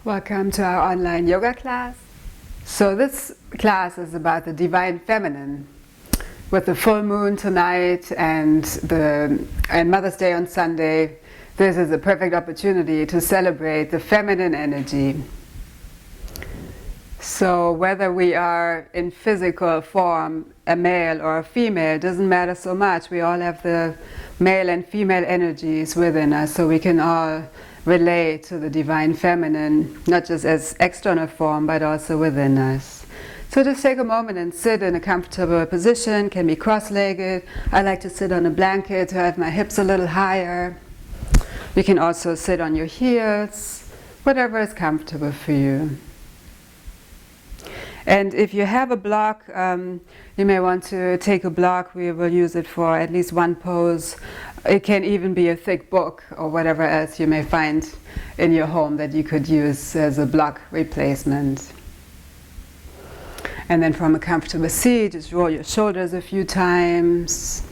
Welcome to our online yoga class. So this class is about the divine feminine. With the full moon tonight and Mother's Day on Sunday, this is a perfect opportunity to celebrate the feminine energy. So whether we are in physical form, a male or a female, doesn't matter so much. We all have the male and female energies within us, so we can all relate to the divine feminine, not just as external form, but also within us. So just take a moment and sit in a comfortable position. Can be cross-legged. I like to sit on a blanket to have my hips a little higher. You can also sit on your heels, whatever is comfortable for you. And if you have a block, you may want to take a block. We will use it for at least one pose. It can even be a thick book or whatever else you may find in your home that you could use as a block replacement. And then from a comfortable seat, just roll your shoulders a few times,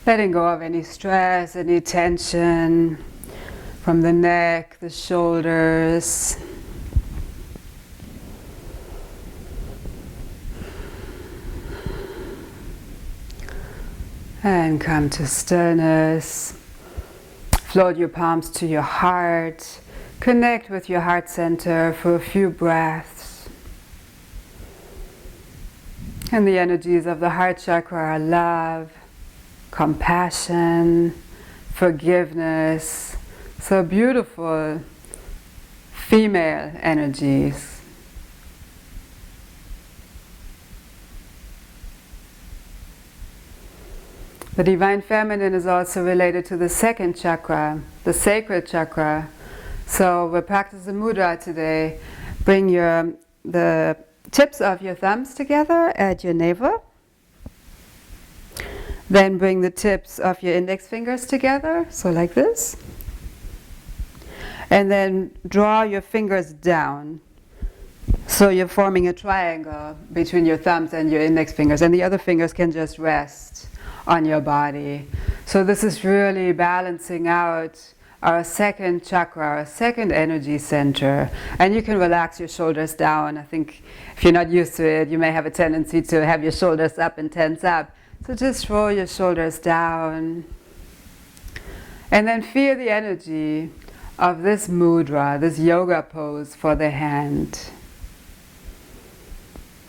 letting go of any stress, any tension from the neck, the shoulders. And come to stillness. Float your palms to your heart. Connect with your heart center for a few breaths. And the energies of the heart chakra are love, compassion, forgiveness. So beautiful female energies. The divine feminine is also related to the second chakra, the sacral chakra. So we'll practice the mudra today. Bring the tips of your thumbs together at your navel. Then bring the tips of your index fingers together, so like this. And then draw your fingers down. So you're forming a triangle between your thumbs and your index fingers, and the other fingers can just rest on your body. So this is really balancing out our second chakra, our second energy center. And you can relax your shoulders down. I think if you're not used to it, you may have a tendency to have your shoulders up and tense up. So just roll your shoulders down. And then feel the energy of this mudra, this yoga pose for the hand.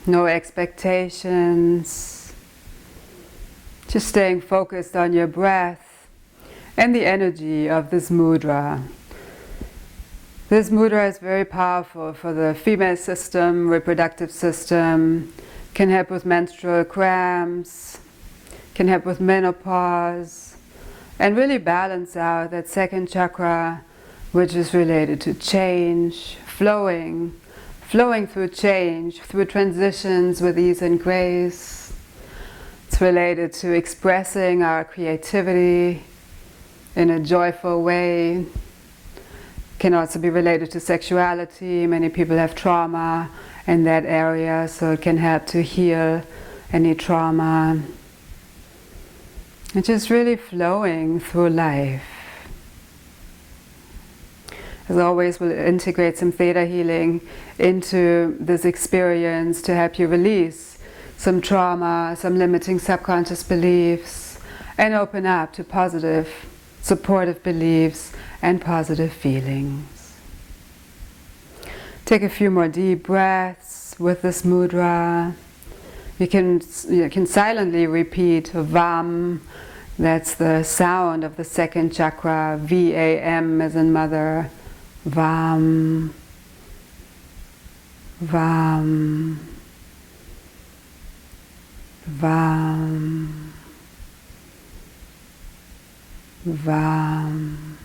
No expectations. Just staying focused on your breath and the energy of this mudra. This mudra is very powerful for the female system, reproductive system, can help with menstrual cramps, can help with menopause, and really balance out that second chakra, which is related to change, flowing through change, through transitions with ease and grace. It's related to expressing our creativity in a joyful way. Can also be related to sexuality. Many people have trauma in that area, so it can help to heal any trauma. And just really flowing through life. As always, we'll integrate some theta healing into this experience to help you release some trauma, some limiting subconscious beliefs, and open up to positive, supportive beliefs and positive feelings. Take a few more deep breaths with this mudra. You can silently repeat VAM. That's the sound of the second chakra. VAM as in mother. VAM. VAM. VAM. VAM.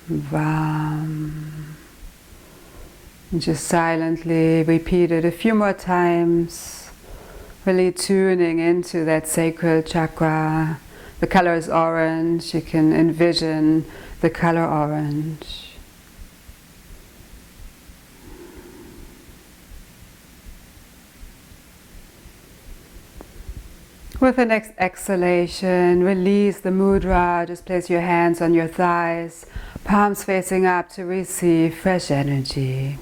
VAM. And just silently repeat it a few more times, really tuning into that sacral chakra. The color is orange. You can envision the color orange. With the next exhalation, release the mudra. Just place your hands on your thighs, palms facing up to receive fresh energy.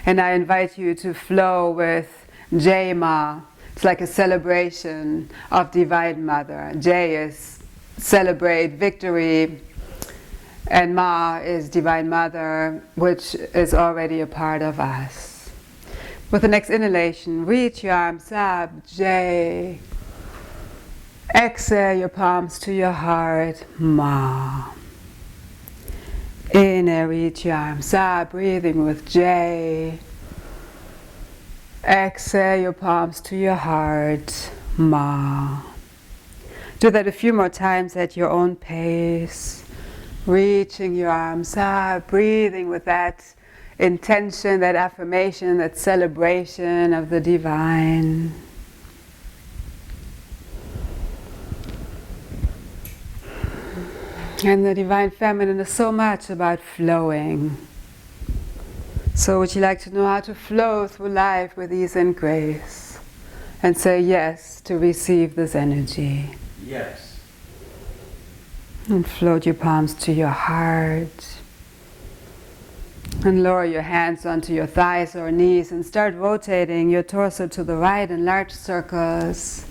And I invite you to flow with Jai Ma. It's like a celebration of Divine Mother. Jai is celebrate victory, and Ma is Divine Mother, which is already a part of us. With the next inhalation, reach your arms up, Jai. Exhale your palms to your heart, Ma. Inhale, reach your arms up, breathing with Jai. Exhale your palms to your heart, Ma. Do that a few more times at your own pace. Reaching your arms up, breathing with that intention, that affirmation, that celebration of the divine. And the Divine Feminine is so much about flowing. So would you like to know how to flow through life with ease and grace? And say yes to receive this energy. Yes. And float your palms to your heart. And lower your hands onto your thighs or knees and start rotating your torso to the right in large circles.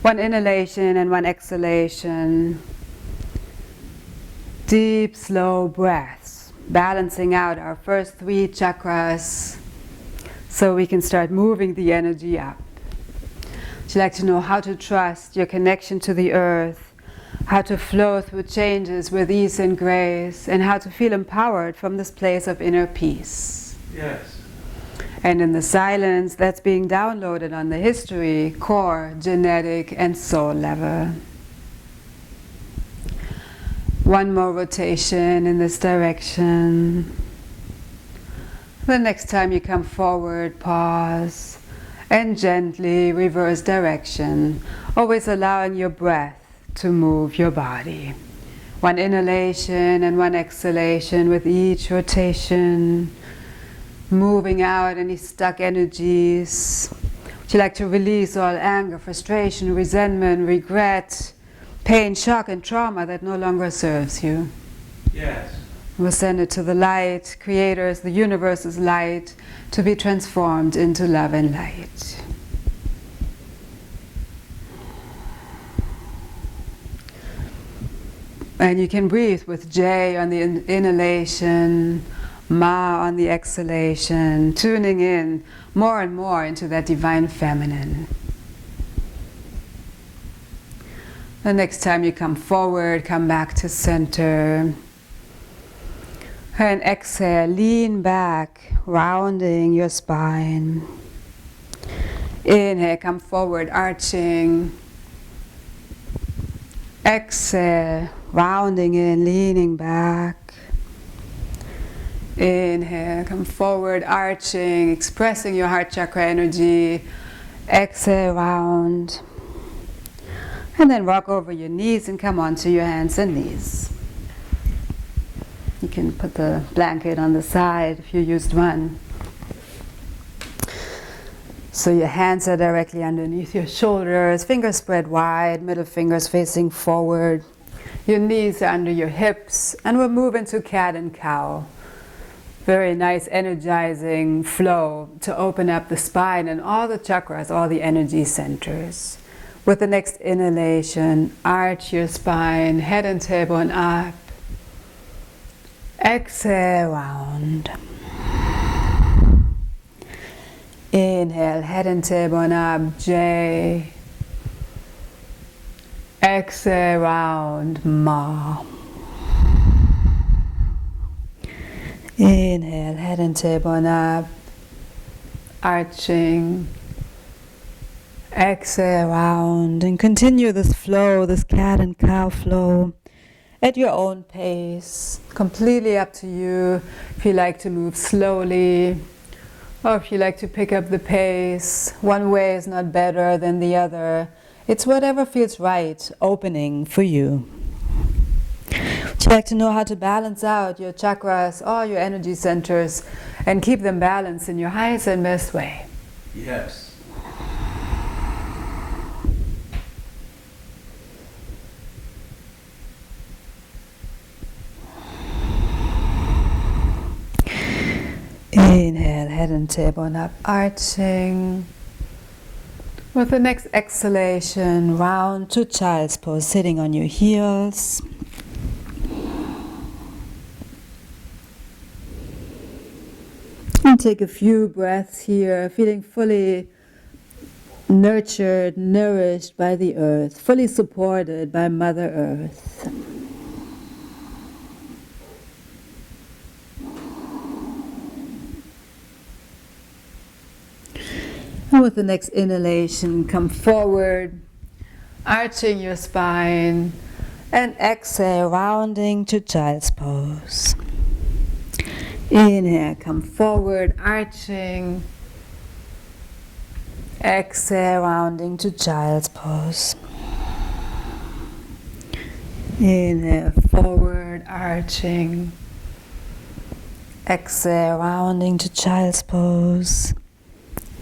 One inhalation and one exhalation. Deep, slow breaths, balancing out our first 3 chakras so we can start moving the energy up. Would you like to know how to trust your connection to the earth, how to flow through changes with ease and grace, and how to feel empowered from this place of inner peace? Yes. And in the silence, that's being downloaded on the history, core, genetic, and soul level. One more rotation in this direction. The next time you come forward, pause and gently reverse direction, always allowing your breath to move your body. One inhalation and one exhalation with each rotation, moving out any stuck energies. Would you like to release all anger, frustration, resentment, regret, pain, shock, and trauma that no longer serves you? Yes. We'll send it to the light, creators, the universe's light, to be transformed into love and light. And you can breathe with Jai on the inhalation, Ma on the exhalation, tuning in more and more into that Divine Feminine. The next time you come forward, come back to center. And exhale, lean back, rounding your spine. Inhale, come forward, arching. Exhale, rounding in, leaning back. Inhale, come forward, arching, expressing your heart chakra energy. Exhale, round. And then rock over your knees and come onto your hands and knees. You can put the blanket on the side if you used one. So your hands are directly underneath your shoulders, fingers spread wide, middle fingers facing forward. Your knees are under your hips, and we'll move into cat and cow. Very nice, energizing flow to open up the spine and all the chakras, all the energy centers. With the next inhalation, arch your spine, head and tailbone up. Exhale, round. Inhale, head and tailbone up, Jai. Exhale, round, Ma. Inhale, head and tailbone up, arching. Exhale, round, and continue this flow, this cat and cow flow at your own pace. Completely up to you if you like to move slowly or if you like to pick up the pace. One way is not better than the other. It's whatever feels right, opening for you. Would you like to know how to balance out your chakras, all your energy centers, and keep them balanced in your highest and best way? Yes. head and tailbone up, arching. With the next exhalation, round to child's pose, sitting on your heels. And take a few breaths here, feeling fully nurtured, nourished by the earth, fully supported by Mother Earth. And with the next inhalation, come forward, arching your spine, and exhale, rounding to child's pose. Inhale, come forward, arching. Exhale, rounding to child's pose. Inhale, forward, arching. Exhale, rounding to child's pose.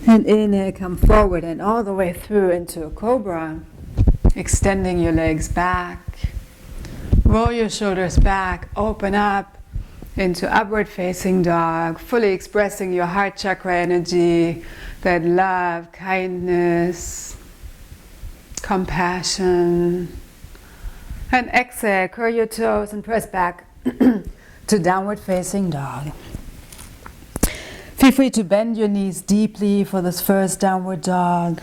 And inhale, come forward and all the way through into a cobra. Extending your legs back. Roll your shoulders back, open up into upward facing dog, fully expressing your heart chakra energy, that love, kindness, compassion. And exhale, curl your toes and press back to downward facing dog. Feel free to bend your knees deeply for this first downward dog.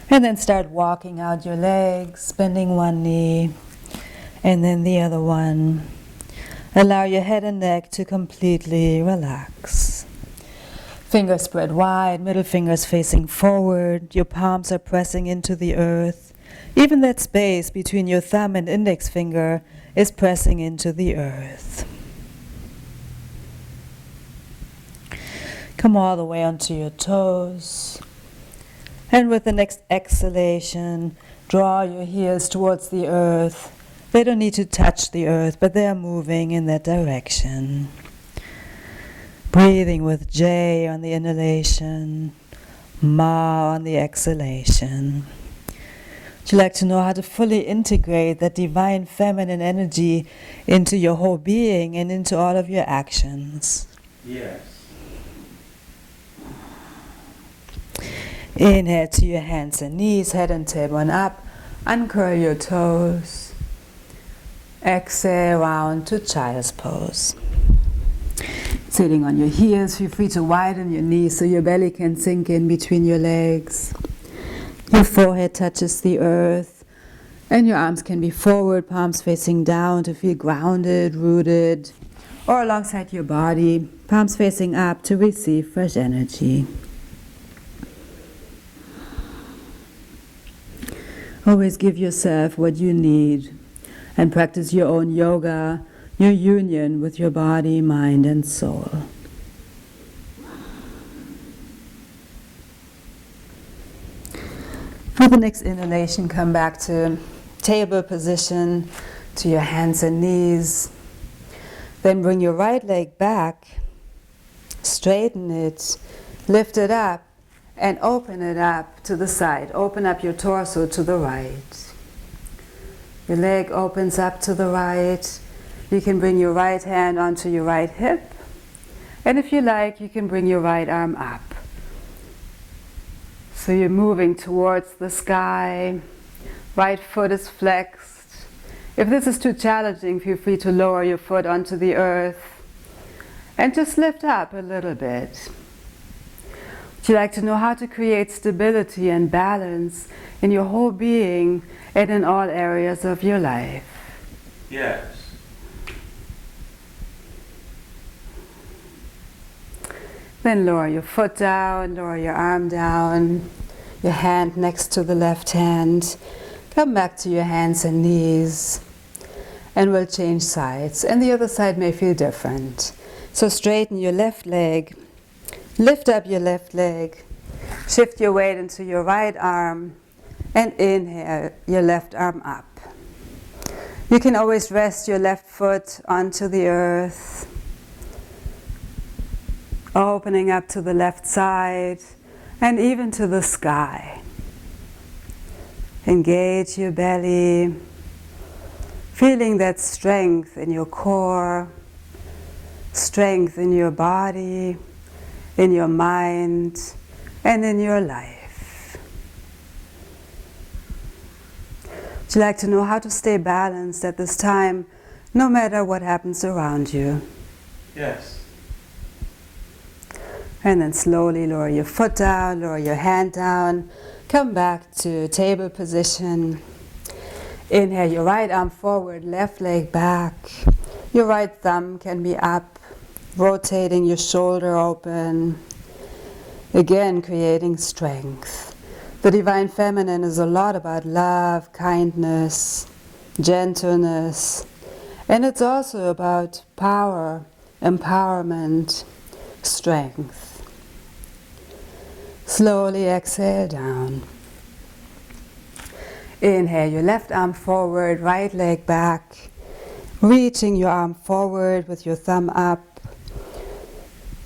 And then start walking out your legs, bending one knee and then the other one. Allow your head and neck to completely relax. Fingers spread wide, middle fingers facing forward. Your palms are pressing into the earth. Even that space between your thumb and index finger is pressing into the earth. Come all the way onto your toes. And with the next exhalation, draw your heels towards the earth. They don't need to touch the earth, but they are moving in that direction. Breathing with J on the inhalation, Ma on the exhalation. Would you like to know how to fully integrate that divine feminine energy into your whole being and into all of your actions? Yes. Inhale to your hands and knees, head and tailbone up. Uncurl your toes. Exhale, round to child's pose. Sitting on your heels, feel free to widen your knees so your belly can sink in between your legs. Your forehead touches the earth, and your arms can be forward, palms facing down to feel grounded, rooted, or alongside your body, palms facing up to receive fresh energy. Always give yourself what you need and practice your own yoga, your union with your body, mind, and soul. For the next inhalation, come back to table position, to your hands and knees. Then bring your right leg back, straighten it, lift it up, and open it up to the side. Open up your torso to the right. Your leg opens up to the right. You can bring your right hand onto your right hip. And if you like, you can bring your right arm up. So you're moving towards the sky. Right foot is flexed. If this is too challenging, feel free to lower your foot onto the earth. And just lift up a little bit. Would you like to know how to create stability and balance in your whole being and in all areas of your life? Yes. Then lower your foot down, lower your arm down, your hand next to the left hand. Come back to your hands and knees. And we'll change sides. And the other side may feel different. So straighten your left leg. Lift up your left leg, shift your weight into your right arm, and inhale your left arm up. You can always rest your left foot onto the earth, opening up to the left side, and even to the sky. Engage your belly, feeling that strength in your core, strength in your body, in your mind, and in your life. Would you like to know how to stay balanced at this time, no matter what happens around you? Yes. And then slowly lower your foot down, lower your hand down, come back to table position. Inhale your right arm forward, left leg back. Your right thumb can be up, rotating your shoulder open. Again, creating strength. The Divine Feminine is a lot about love, kindness, gentleness, and it's also about power, empowerment, strength. Slowly exhale down. Inhale your left arm forward, right leg back, reaching your arm forward with your thumb up,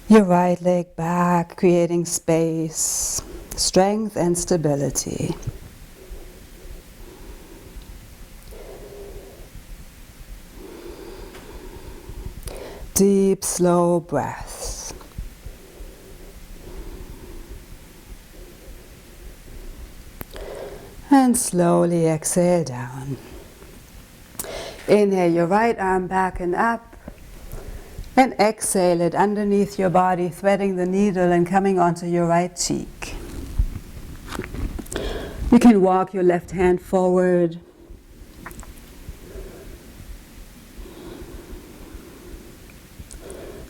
your right leg back, creating space, strength and stability. Deep, slow breaths. And slowly exhale down. Inhale your right arm back and up. And exhale it underneath your body, threading the needle and coming onto your right cheek. You can walk your left hand forward.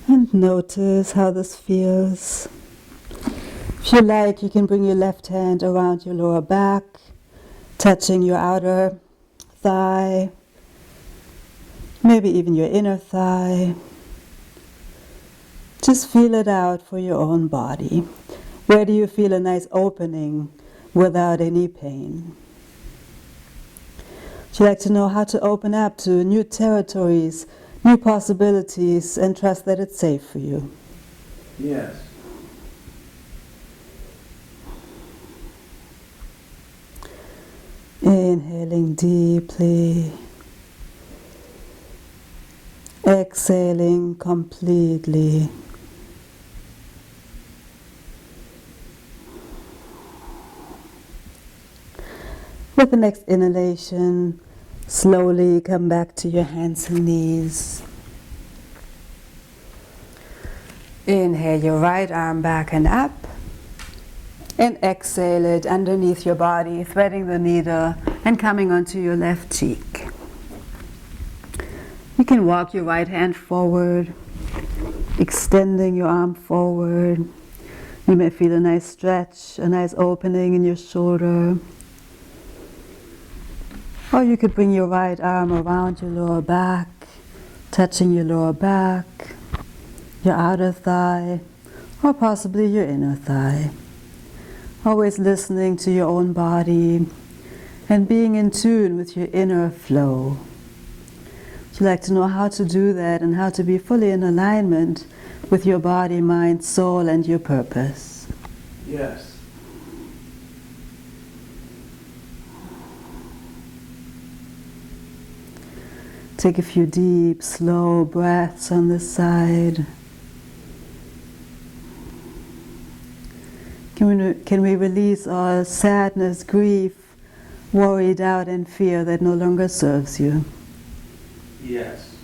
And notice how this feels. If you like, you can bring your left hand around your lower back, touching your outer thigh, maybe even your inner thigh. Just feel it out for your own body. Where do you feel a nice opening without any pain? Would you like to know how to open up to new territories, new possibilities, and trust that it's safe for you? Yes. Inhaling deeply, exhaling completely. With the next inhalation, slowly come back to your hands and knees. Inhale your right arm back and up. And exhale it underneath your body, threading the needle and coming onto your left cheek. You can walk your right hand forward, extending your arm forward. You may feel a nice stretch, a nice opening in your shoulder. Or you could bring your right arm around your lower back, touching your lower back, your outer thigh, or possibly your inner thigh. Always listening to your own body and being in tune with your inner flow. Would you like to know how to do that and how to be fully in alignment with your body, mind, soul, and your purpose? Yes. Take a few deep, slow breaths on this side. Can we release all sadness, grief, worry, doubt, and fear that no longer serves you? Yes.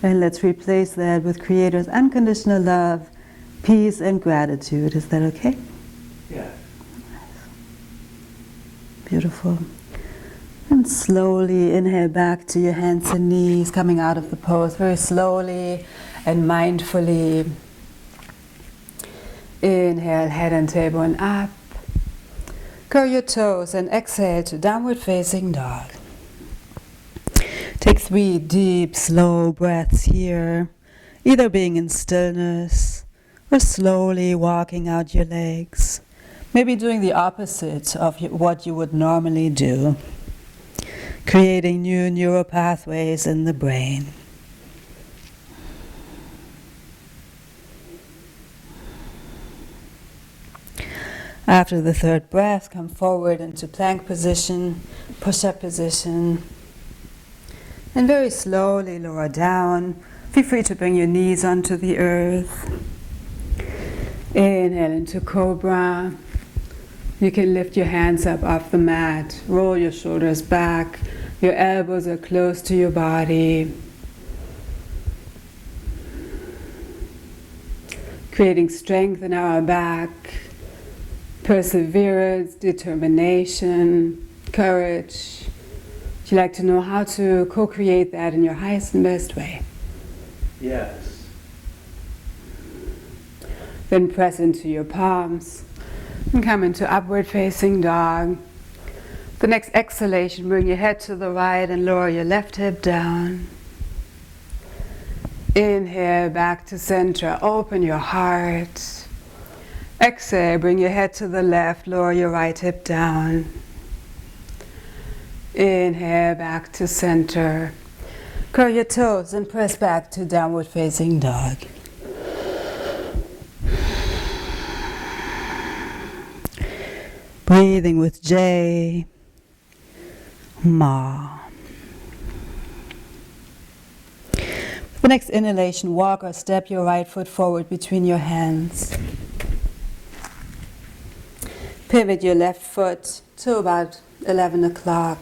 And let's replace that with Creator's unconditional love, peace, and gratitude. Is that okay? Yeah. Beautiful. And slowly inhale back to your hands and knees, coming out of the pose very slowly and mindfully. Inhale, head and tailbone up. Curl your toes and exhale to downward facing dog. Take 3 deep, slow breaths here, either being in stillness or slowly walking out your legs. Maybe doing the opposite of what you would normally do, creating new neural pathways in the brain. After the third breath, come forward into plank position, push-up position. And very slowly lower down. Feel free to bring your knees onto the earth. Inhale into Cobra. You can lift your hands up off the mat. Roll your shoulders back. Your elbows are close to your body. Creating strength in our back. Perseverance, determination, courage. Would you like to know how to co-create that in your highest and best way? Yes. Then press into your palms and come into upward facing dog. The next exhalation, bring your head to the right and lower your left hip down. Inhale, back to center, open your heart. Exhale, bring your head to the left, lower your right hip down. Inhale, back to center. Curl your toes and press back to downward facing dog. Breathing with J, Ma. For the next inhalation, walk or step your right foot forward between your hands. Pivot your left foot to about 11 o'clock.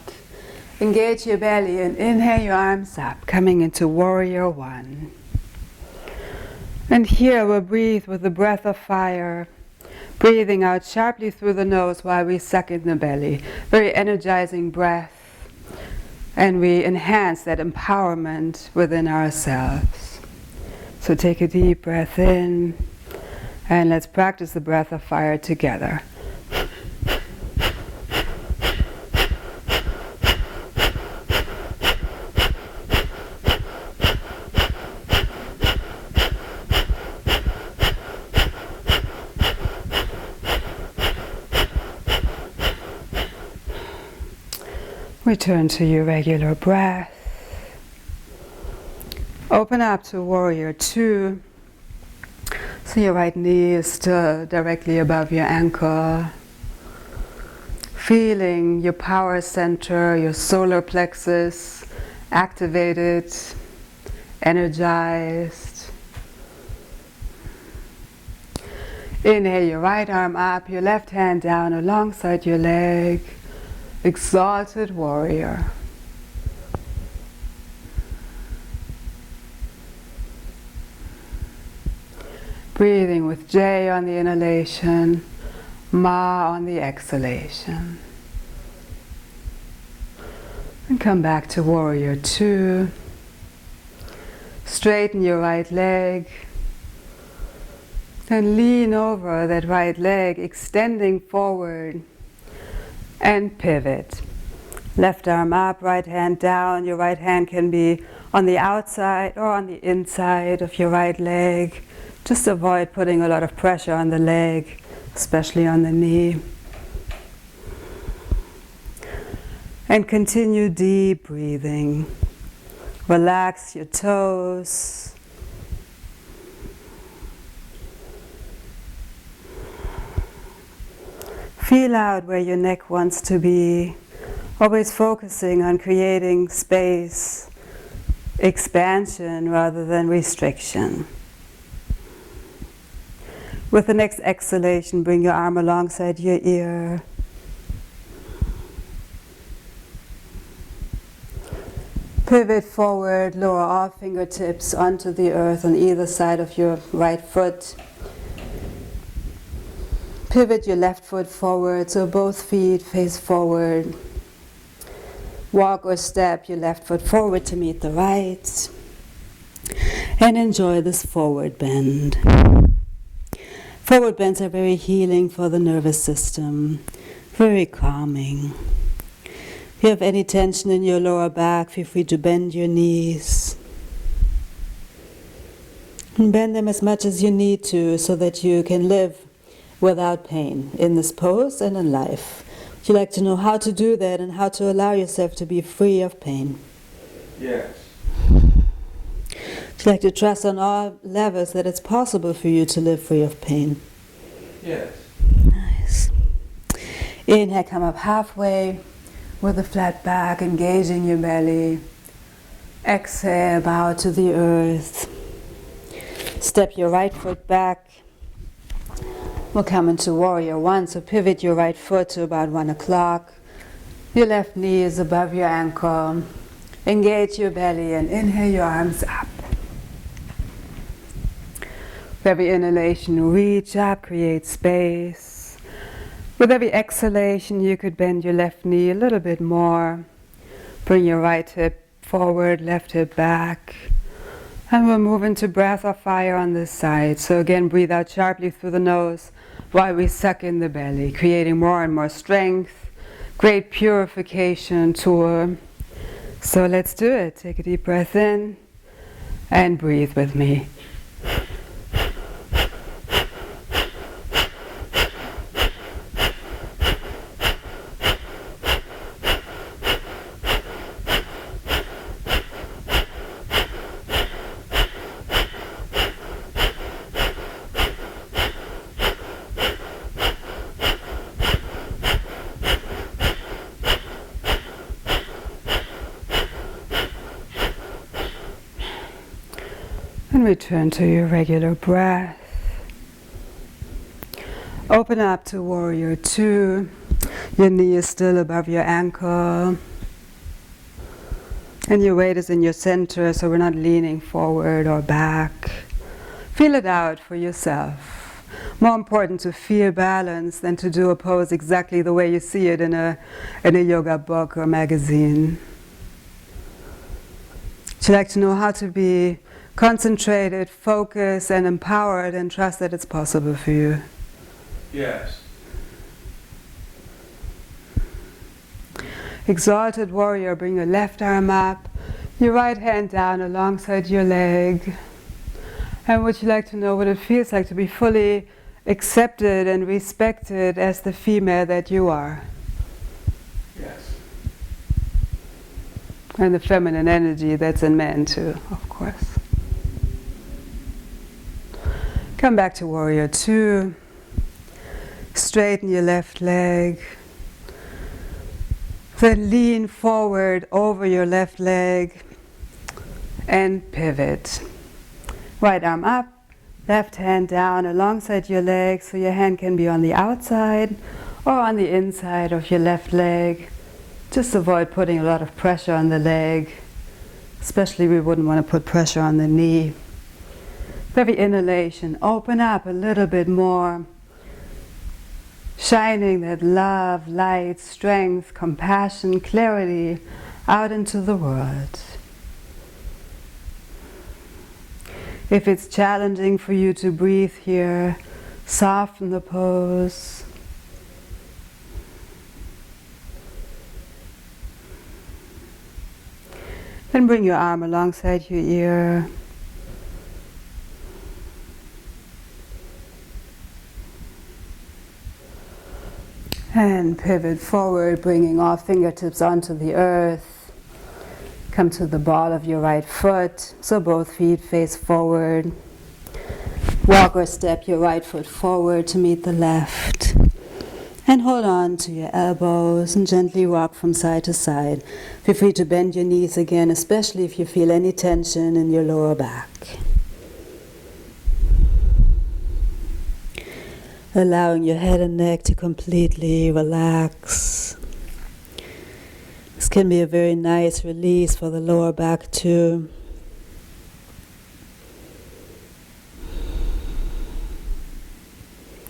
Engage your belly and inhale your arms up, coming into Warrior One. And here we'll breathe with the breath of fire, breathing out sharply through the nose while we suck in the belly. Very energizing breath. And we enhance that empowerment within ourselves. So take a deep breath in, and let's practice the breath of fire together. Return to your regular breath. Open up to Warrior Two. So your right knee is still directly above your ankle. Feeling your power center, your solar plexus activated, energized. Inhale your right arm up, your left hand down alongside your leg. Exalted warrior. Breathing with J on the inhalation, Ma on the exhalation. And come back to Warrior Two. Straighten your right leg. Then lean over that right leg, extending forward. And pivot. Left arm up, right hand down. Your right hand can be on the outside or on the inside of your right leg. Just avoid putting a lot of pressure on the leg, especially on the knee. And continue deep breathing. Relax your toes. Feel out where your neck wants to be, always focusing on creating space, expansion rather than restriction. With the next exhalation, bring your arm alongside your ear. Pivot forward, lower all fingertips onto the earth on either side of your right foot. Pivot your left foot forward so both feet face forward. Walk or step your left foot forward to meet the right. And enjoy this forward bend. Forward bends are very healing for the nervous system, very calming. If you have any tension in your lower back, feel free to bend your knees. And bend them as much as you need to so that you can live without pain in this pose and in life. Would you like to know how to do that and how to allow yourself to be free of pain? Yes. Would you like to trust on all levels that it's possible for you to live free of pain? Yes. Nice. Inhale, come up halfway with a flat back, engaging your belly. Exhale, bow to the earth. Step your right foot back. We'll come into warrior one, so pivot your right foot to about 1 o'clock. Your left knee is above your ankle. Engage your belly and inhale your arms up. With every inhalation, reach up, create space. With every exhalation, you could bend your left knee a little bit more. Bring your right hip forward, left hip back. And we'll move into breath of fire on this side. So again, breathe out sharply through the nose while we suck in the belly, creating more and more strength. Great purification tool. So let's do it. Take a deep breath in and breathe with me. And return to your regular breath. Open up to warrior two. Your knee is still above your ankle. And your weight is in your center, so we're not leaning forward or back. Feel it out for yourself. More important to feel balance than to do a pose exactly the way you see it in a yoga book or magazine. Would you like to know how to be concentrated, focused, and empowered, and trust that it's possible for you? Yes. Exalted warrior, bring your left arm up, your right hand down alongside your leg. And would you like to know what it feels like to be fully accepted and respected as the female that you are? Yes. And the feminine energy that's in men too, of course. Come back to warrior two. Straighten your left leg. Then lean forward over your left leg and pivot. Right arm up, left hand down alongside your leg, so your hand can be on the outside or on the inside of your left leg. Just avoid putting a lot of pressure on the leg. Especially we wouldn't want to put pressure on the knee. With every inhalation, open up a little bit more. Shining that love, light, strength, compassion, clarity out into the world. If it's challenging for you to breathe here, soften the pose. Then bring your arm alongside your ear. And pivot forward, bringing all fingertips onto the earth. Come to the ball of your right foot, so both feet face forward. Walk or step your right foot forward to meet the left. And hold on to your elbows and gently rock from side to side. Feel free to bend your knees again, especially if you feel any tension in your lower back. Allowing your head and neck to completely relax. This can be a very nice release for the lower back too.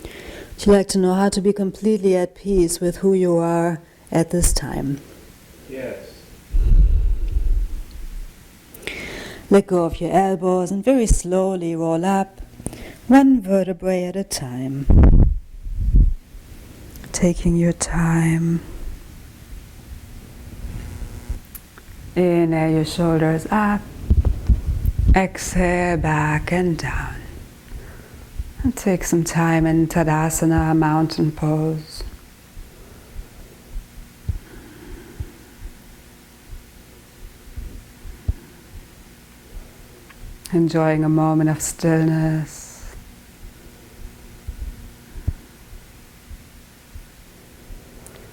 Would you like to know how to be completely at peace with who you are at this time? Yes. Let go of your elbows and very slowly roll up, one vertebrae at a time. Taking your time. Inhale your shoulders up. Exhale back and down. And take some time in Tadasana, mountain pose. Enjoying a moment of stillness.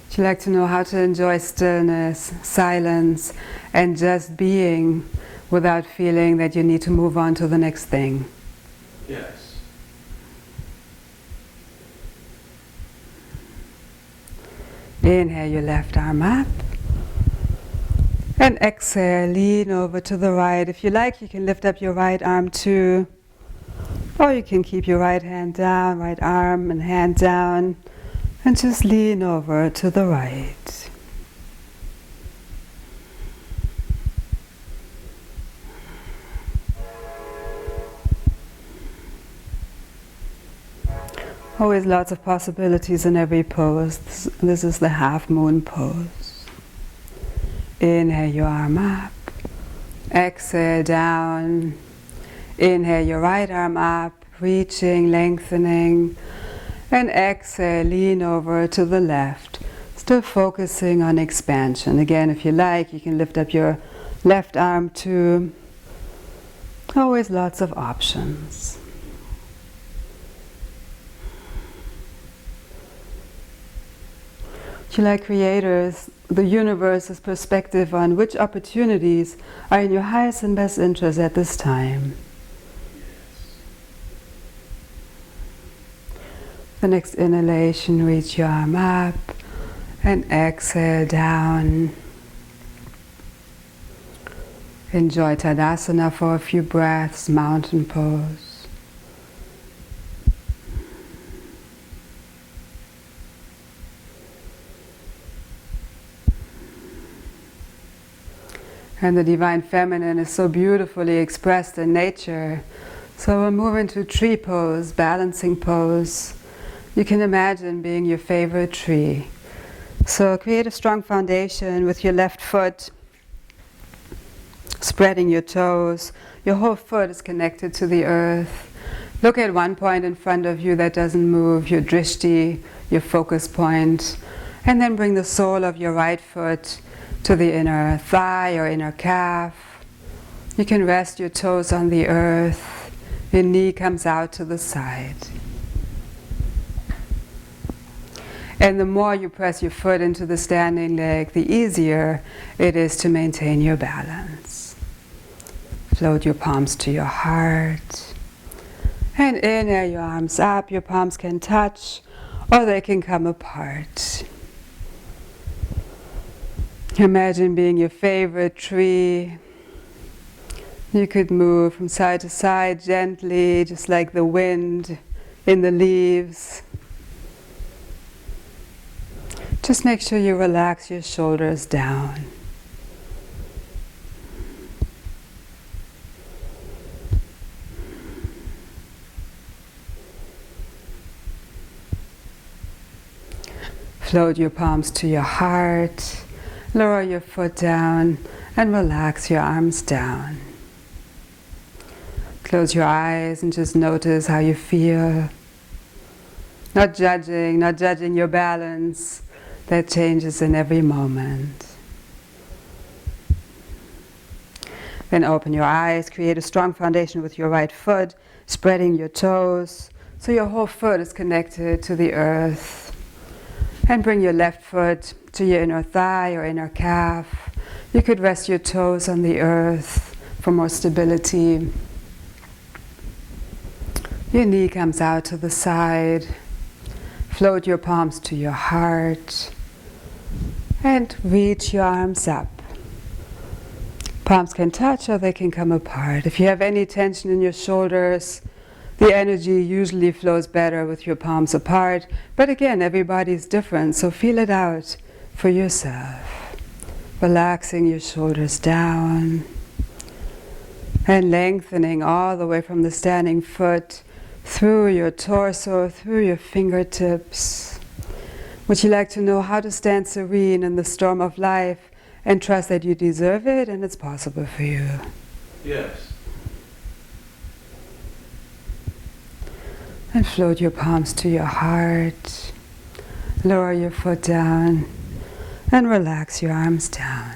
Would you like to know how to enjoy stillness, silence, and just being without feeling that you need to move on to the next thing? Yes. Inhale your left arm up. And exhale, lean over to the right. If you like, you can lift up your right arm too. Or you can keep your right hand down, right arm and hand down. And just lean over to the right. Always lots of possibilities in every pose. This is the half moon pose. Inhale your arm up. Exhale down. Inhale your right arm up, reaching, lengthening. And exhale, lean over to the left. Still focusing on expansion. Again, if you like, you can lift up your left arm too. Always lots of options. Would you like creators, the universe's perspective on which opportunities are in your highest and best interest at this time? The next inhalation, reach your arm up and exhale down. Enjoy Tadasana for a few breaths, mountain pose. And the Divine Feminine is so beautifully expressed in nature. So we'll move into tree pose, balancing pose. You can imagine being your favorite tree. So create a strong foundation with your left foot, spreading your toes. Your whole foot is connected to the earth. Look at one point in front of you that doesn't move, your drishti, your focus point. And then bring the sole of your right foot to the inner thigh or inner calf. You can rest your toes on the earth. Your knee comes out to the side. And the more you press your foot into the standing leg, the easier it is to maintain your balance. Float your palms to your heart. And inhale your arms up. Your palms can touch or they can come apart. Imagine being your favorite tree. You could move from side to side gently, just like the wind in the leaves. Just make sure you relax your shoulders down. Float your palms to your heart. Lower your foot down and relax your arms down. Close your eyes and just notice how you feel. Not judging your balance that changes in every moment. Then open your eyes, create a strong foundation with your right foot, spreading your toes so your whole foot is connected to the earth. And bring your left foot to your inner thigh or inner calf. You could rest your toes on the earth for more stability. Your knee comes out to the side. Float your palms to your heart. And reach your arms up. Palms can touch or they can come apart. If you have any tension in your shoulders, the energy usually flows better with your palms apart, but again, everybody's different, so feel it out for yourself. Relaxing your shoulders down and lengthening all the way from the standing foot through your torso, through your fingertips. Would you like to know how to stand serene in the storm of life and trust that you deserve it and it's possible for you? Yes. And float your palms to your heart. Lower your foot down and relax your arms down.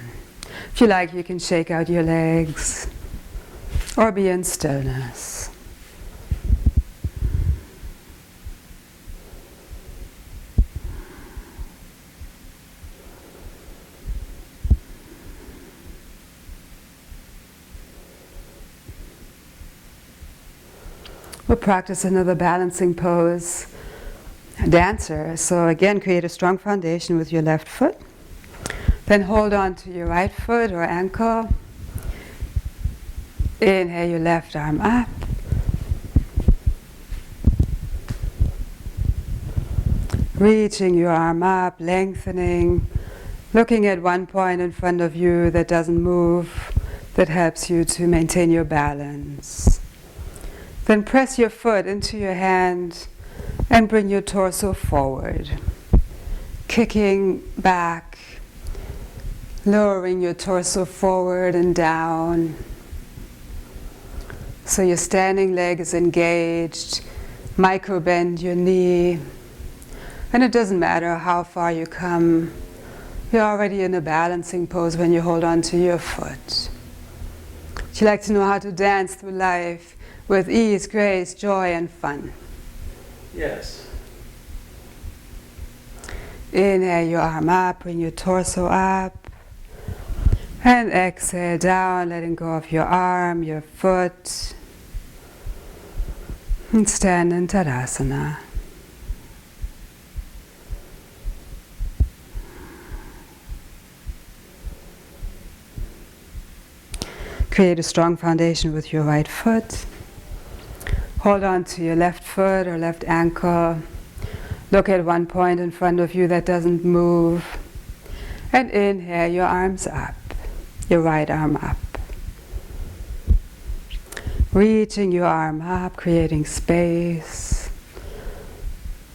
If you like, you can shake out your legs or be in stillness. We'll practice another balancing pose, dancer. So again, create a strong foundation with your left foot. Then hold on to your right foot or ankle. Inhale your left arm up. Reaching your arm up, lengthening, looking at one point in front of you that doesn't move, that helps you to maintain your balance. Then press your foot into your hand and bring your torso forward, kicking back, lowering your torso forward and down. So your standing leg is engaged, micro bend your knee. And it doesn't matter how far you come, you're already in a balancing pose when you hold on to your foot. Would you like to know how to dance through life with ease, grace, joy, and fun? Yes. Inhale your arm up, bring your torso up. And exhale down, letting go of your arm, your foot. And stand in Tadasana. Create a strong foundation with your right foot. Hold on to your left foot or left ankle. Look at one point in front of you that doesn't move. And inhale your arms up, your right arm up. Reaching your arm up, creating space.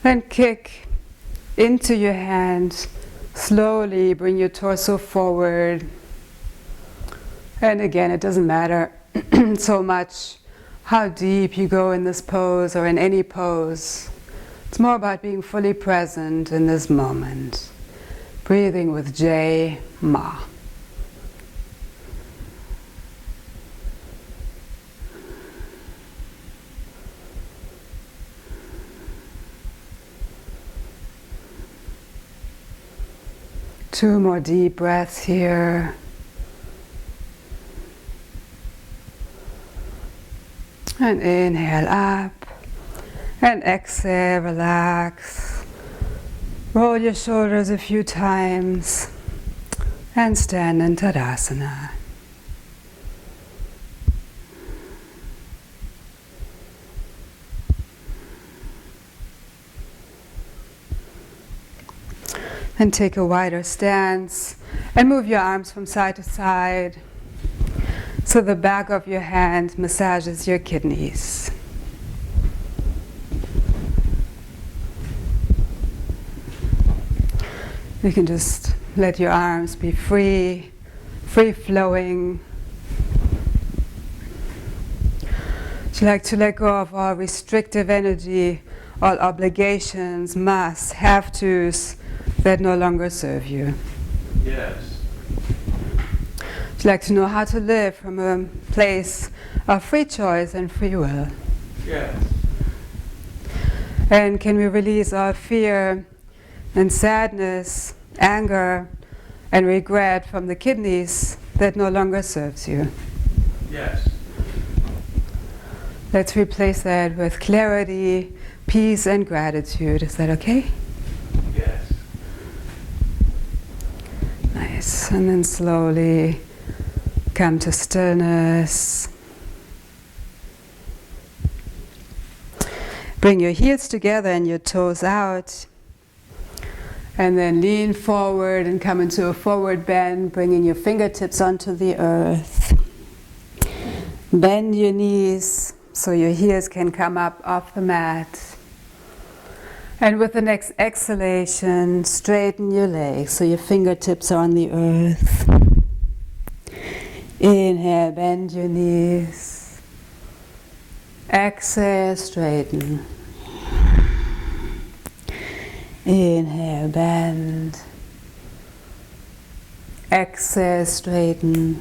Then kick into your hand. Slowly bring your torso forward. And again, it doesn't matter so much how deep you go in this pose or in any pose. It's more about being fully present in this moment. Breathing with Jai Ma. Two more deep breaths here. And inhale up, and exhale, relax. Roll your shoulders a few times, and stand in Tadasana. And take a wider stance, and move your arms from side to side. So the back of your hand massages your kidneys. You can just let your arms be free, free-flowing. Would you like to let go of all restrictive energy, all obligations, musts, have-tos that no longer serve you? Yes. Would you like to know how to live from a place of free choice and free will? Yes. And can we release all fear and sadness, anger and regret from the kidneys that no longer serves you? Yes. Let's replace that with clarity, peace and gratitude. Is that okay? Yes. Nice. And then slowly come to stillness. Bring your heels together and your toes out. And then lean forward and come into a forward bend, bringing your fingertips onto the earth. Bend your knees so your heels can come up off the mat. And with the next exhalation, straighten your legs so your fingertips are on the earth. Inhale, bend your knees. Exhale, straighten. Inhale, bend. Exhale, straighten.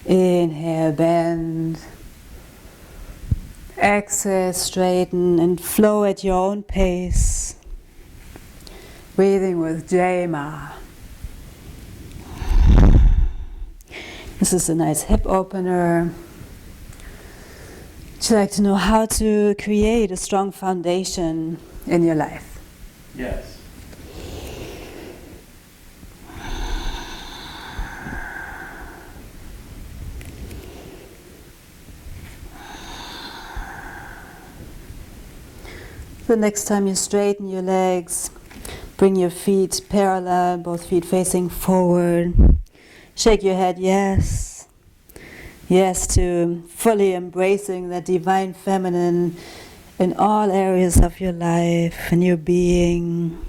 Inhale, bend. Exhale, straighten, and flow at your own pace. Breathing with Jai Ma. This is a nice hip opener. Would you like to know how to create a strong foundation in your life? Yes. The next time you straighten your legs, bring your feet parallel, both feet facing forward. Shake your head, yes. Yes to fully embracing the divine feminine in all areas of your life and your being.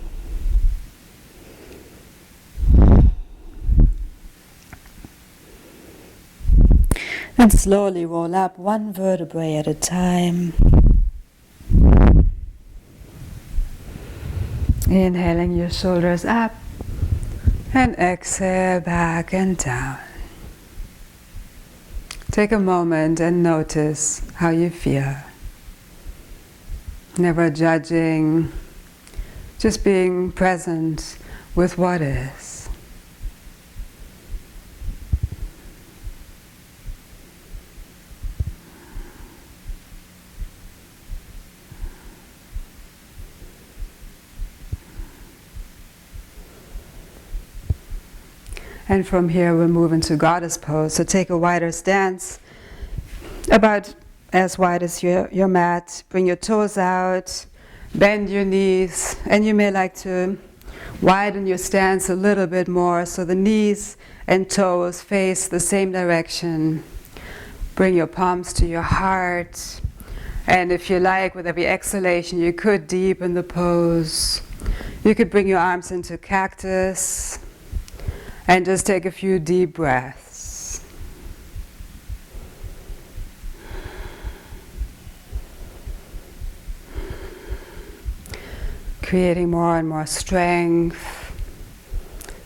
And slowly roll up one vertebrae at a time. Inhaling your shoulders up and exhale back and down. Take a moment and notice how you feel. Never judging, just being present with what is. And from here we'll move into goddess pose. So take a wider stance, about as wide as your mat. Bring your toes out, bend your knees, and you may like to widen your stance a little bit more so the knees and toes face the same direction. Bring your palms to your heart. And if you like, with every exhalation, you could deepen the pose. You could bring your arms into cactus. And just take a few deep breaths. Creating more and more strength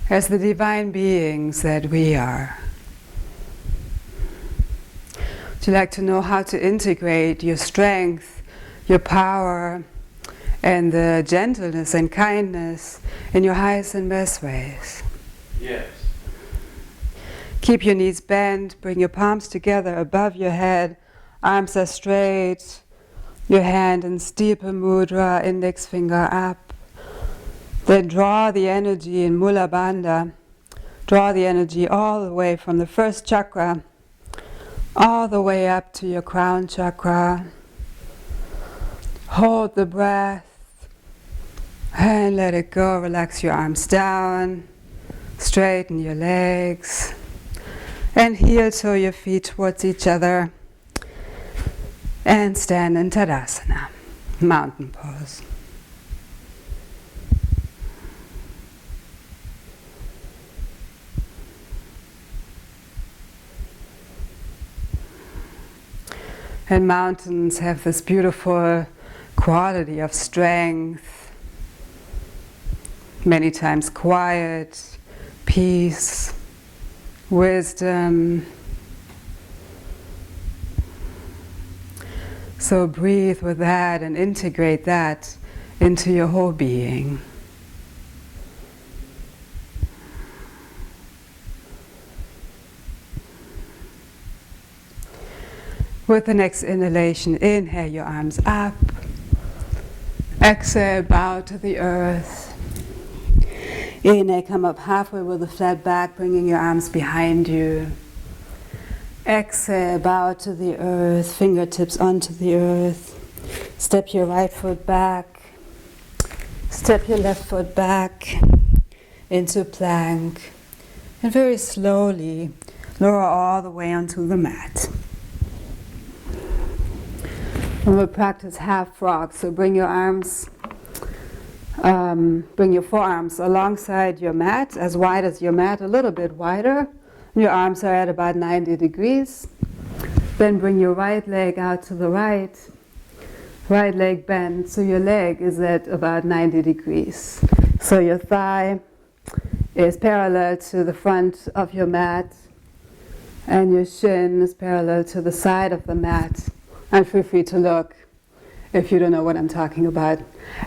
as the divine beings that we are. Would you like to know how to integrate your strength, your power, and the gentleness and kindness in your highest and best ways? Yes. Keep your knees bent, bring your palms together above your head, arms are straight, your hand in Stipa Mudra, index finger up. Then draw the energy in Mula Bandha, draw the energy all the way from the first chakra, all the way up to your crown chakra. Hold the breath and let it go, relax your arms down. Straighten your legs and heel toe your feet towards each other and stand in Tadasana, mountain pose. And mountains have this beautiful quality of strength, many times quiet, peace, wisdom. So breathe with that and integrate that into your whole being. With the next inhalation, inhale your arms up. Exhale, bow to the earth. Inhale, come up halfway with a flat back, bringing your arms behind you. Exhale, bow to the earth, fingertips onto the earth. Step your right foot back. Step your left foot back into plank. And very slowly lower all the way onto the mat. And we'll practice half frog. So bring your arms, bring your forearms alongside your mat, as wide as your mat, a little bit wider. Your arms are at about 90 degrees. Then bring your right leg out to the right. Right leg bent, so your leg is at about 90 degrees. So your thigh is parallel to the front of your mat, and your shin is parallel to the side of the mat. And feel free to look if you don't know what I'm talking about.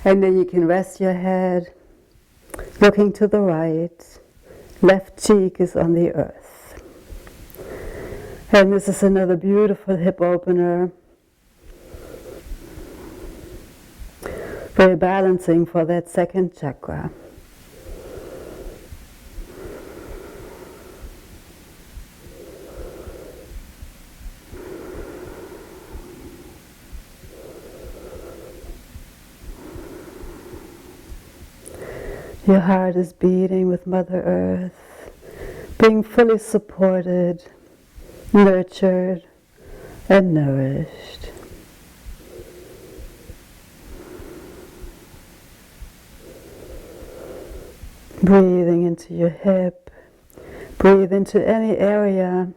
And then you can rest your head, looking to the right. Left cheek is on the earth. And this is another beautiful hip opener. Very balancing for that second chakra. Your heart is beating with Mother Earth, being fully supported, nurtured, and nourished. Breathing into your hip, breathe into any area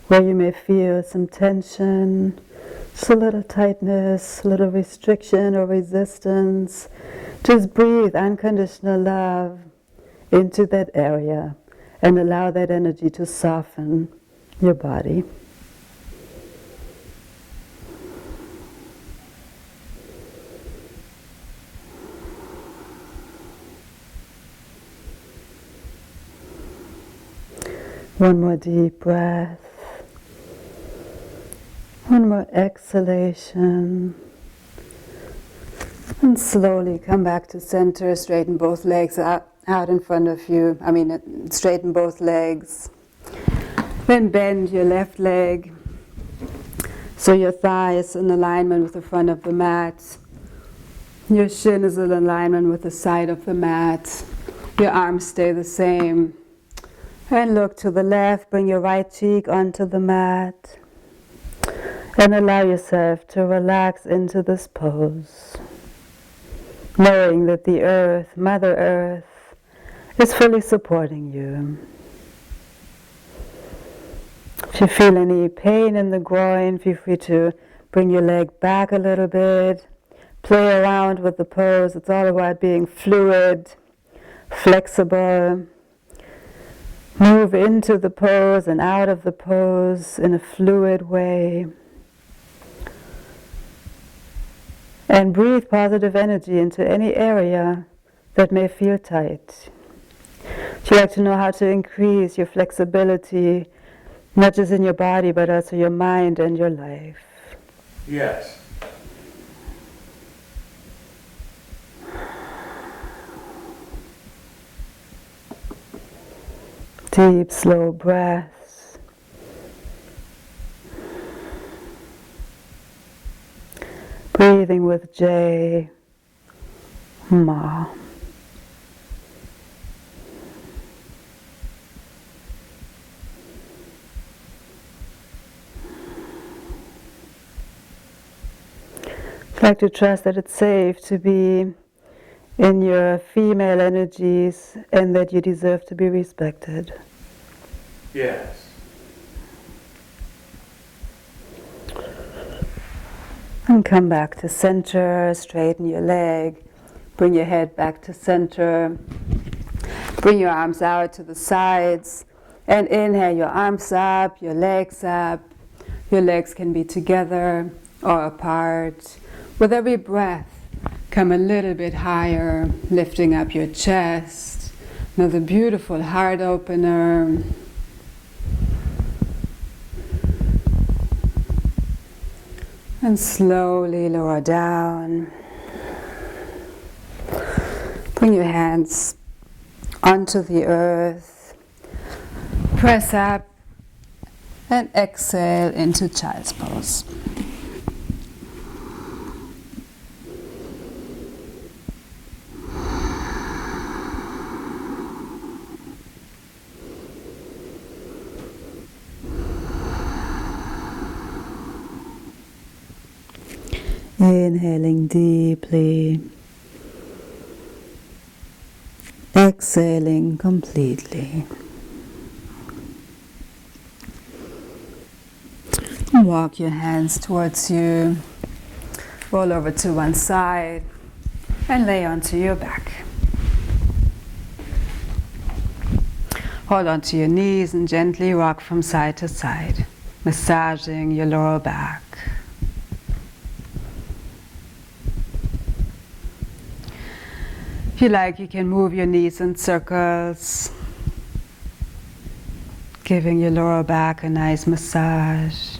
where you may feel some tension, just a little tightness, a little restriction or resistance. Just breathe unconditional love into that area and allow that energy to soften your body. One more deep breath. One more exhalation. And slowly come back to center, straighten both legs out in front of you. Straighten both legs. Then bend your left leg so your thigh is in alignment with the front of the mat. Your shin is in alignment with the side of the mat. Your arms stay the same. And look to the left, bring your right cheek onto the mat. And allow yourself to relax into this pose, knowing that the earth, Mother Earth, is fully supporting you. If you feel any pain in the groin, feel free to bring your leg back a little bit, play around with the pose. It's all about being fluid, flexible. Move into the pose and out of the pose in a fluid way. And breathe positive energy into any area that may feel tight. If you like to know how to increase your flexibility, not just in your body, but also your mind and your life. Yes. Deep, slow breaths. Breathing with J, Ma. I'd like to trust that it's safe to be in your female energies and that you deserve to be respected. Yes. And come back to center, straighten your leg, bring your head back to center, bring your arms out to the sides, and inhale your arms up, your legs up. Your legs can be together or apart. With every breath, come a little bit higher, lifting up your chest. Another beautiful heart opener. And slowly lower down. Bring your hands onto the earth. Press up and exhale into child's pose. Inhaling deeply, exhaling completely. Walk your hands towards you, roll over to one side, and lay onto your back. Hold onto your knees and gently rock from side to side, massaging your lower back. If you like, you can move your knees in circles, giving your lower back a nice massage.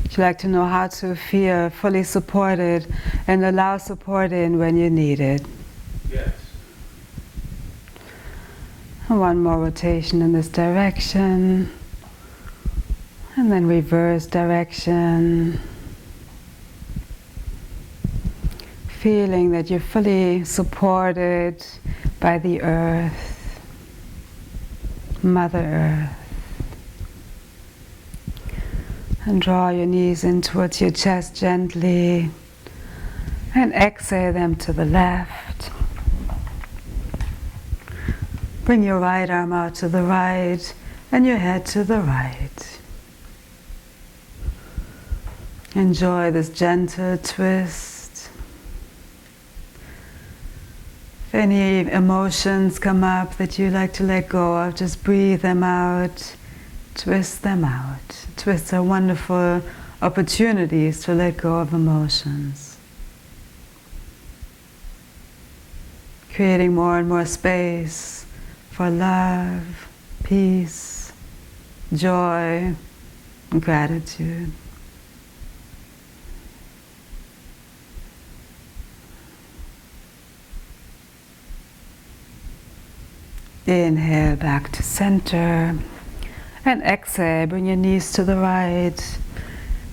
If you like to know how to feel fully supported and allow support in when you need it. Yes. And one more rotation in this direction. And then reverse direction. Feeling that you're fully supported by the earth, Mother Earth. And draw your knees in towards your chest gently. And exhale them to the left. Bring your right arm out to the right and your head to the right. Enjoy this gentle twist. If any emotions come up that you like to let go of, just breathe them out, twist them out. Twists are wonderful opportunities to let go of emotions. Creating more and more space for love, peace, joy, and gratitude. Inhale back to center. And exhale, bring your knees to the right,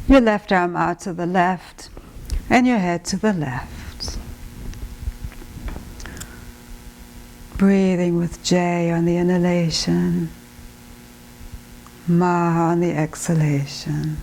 your left arm out to the left, and your head to the left. Breathing with J on the inhalation, Ma on the exhalation.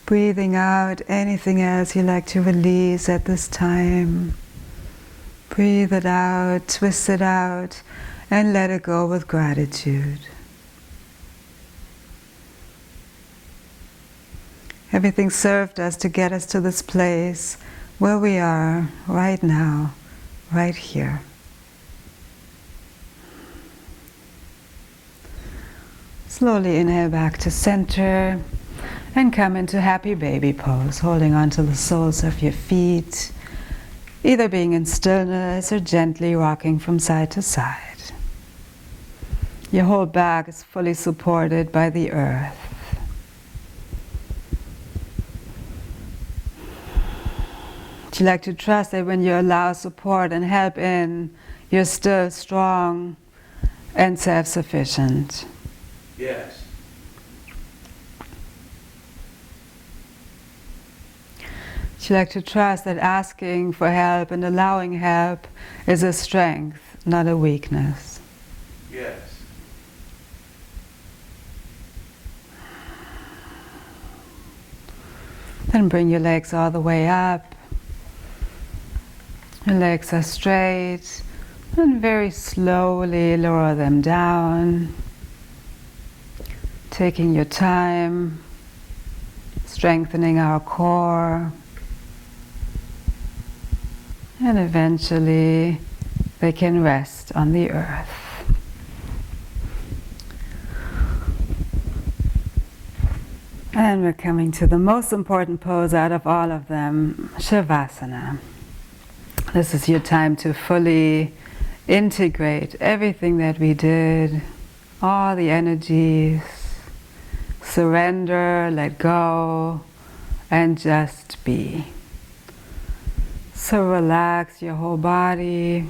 Breathing out anything else you like to release at this time. Breathe it out, twist it out, and let it go with gratitude. Everything served us to get us to this place where we are right now, right here. Slowly inhale back to center. And come into happy baby pose, holding onto the soles of your feet, either being in stillness or gently rocking from side to side. Your whole back is fully supported by the earth. You like to trust that when you allow support and help in, you're still strong and self-sufficient. Yes. You like to trust that asking for help and allowing help is a strength, not a weakness. Yes. Then bring your legs all the way up. Your legs are straight, and very slowly lower them down. Taking your time, strengthening our core. And eventually they can rest on the earth. And we're coming to the most important pose out of all of them, Shavasana. This is your time to fully integrate everything that we did, all the energies, surrender, let go, and just be. So relax your whole body.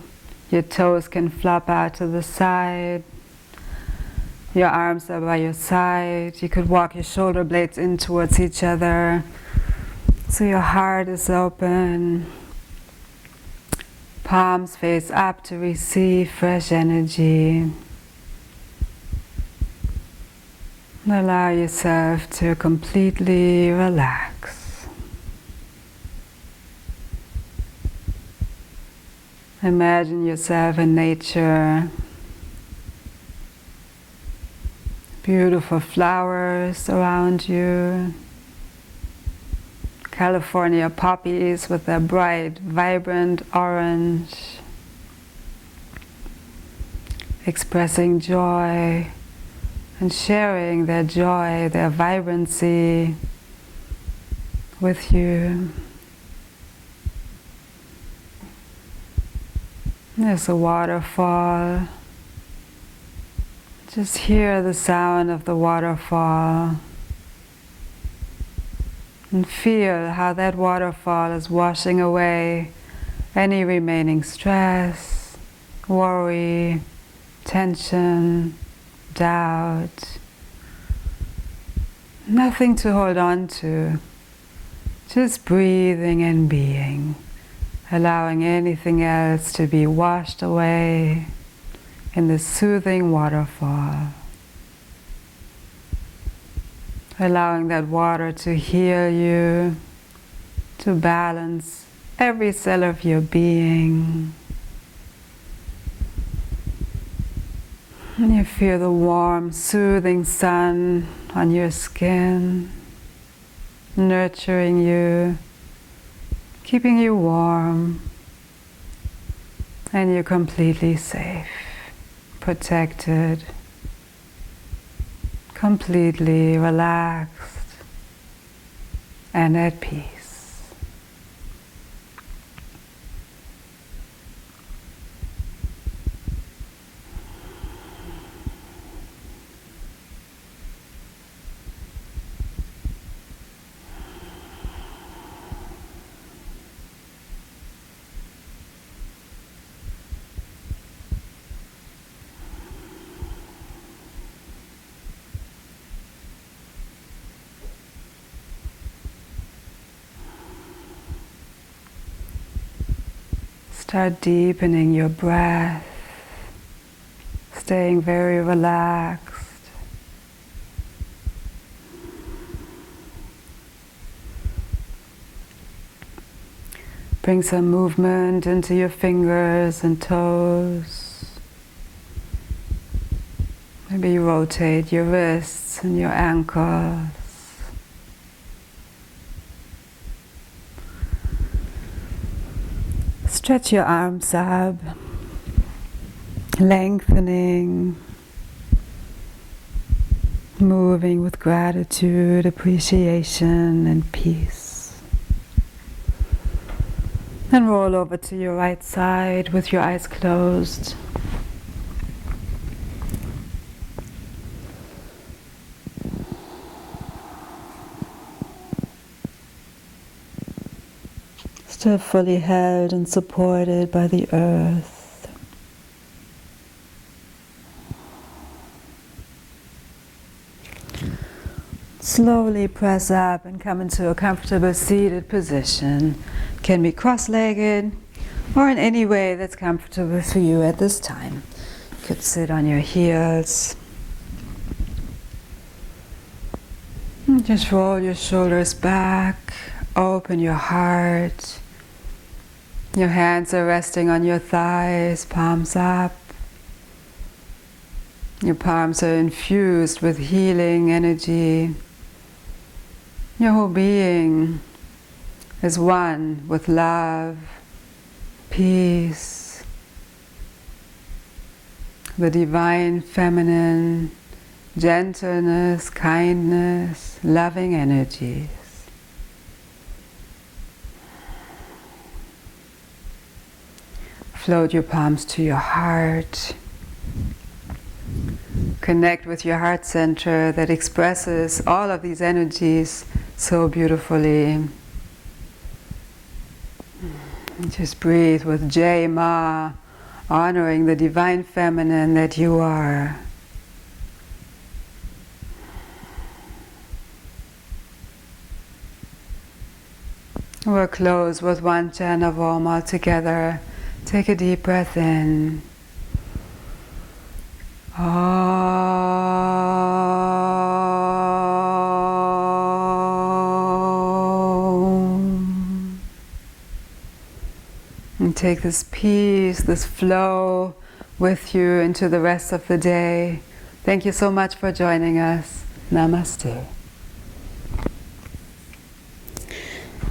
Your toes can flop out to the side. Your arms are by your side. You could walk your shoulder blades in towards each other. So your heart is open. Palms face up to receive fresh energy. And allow yourself to completely relax. Imagine yourself in nature. Beautiful flowers around you. California poppies with their bright, vibrant orange. expressing joy and sharing their joy, their vibrancy with you. There's a waterfall. Just hear the sound of the waterfall and feel how that waterfall is washing away any remaining stress, worry, tension, doubt. Nothing to hold on to, just breathing and being, allowing anything else to be washed away in the soothing waterfall. Allowing that water to heal you, to balance every cell of your being. And you feel the warm, soothing sun on your skin, nurturing you, keeping you warm, and you're completely safe, protected, completely relaxed and at peace. Start deepening your breath, staying very relaxed. Bring some movement into your fingers and toes. Maybe rotate your wrists and your ankles. Stretch your arms up, lengthening, moving with gratitude, appreciation, and peace. And roll over to your right side with your eyes closed. Still fully held and supported by the earth. Slowly press up and come into a comfortable seated position. Can be cross-legged or in any way that's comfortable for you at this time. You could sit on your heels. And just roll your shoulders back, open your heart. Your hands are resting on your thighs, palms up. Your palms are infused with healing energy. Your whole being is one with love, peace, the divine feminine, gentleness, kindness, loving energies. Float your palms to your heart. Connect with your heart center that expresses all of these energies so beautifully. Just breathe with Jai Ma, honoring the divine feminine that you are. We'll close with one chant of Om all together. Take a deep breath in. Om. And take this peace, this flow with you into the rest of the day. Thank you so much for joining us. Namaste.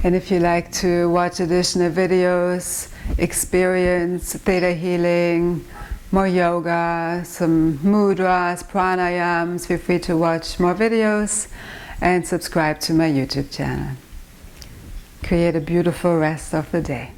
And if you like to watch additional videos, experience theta healing, more yoga, some mudras, pranayams. Feel free to watch more videos and subscribe to my YouTube channel. Create a beautiful rest of the day.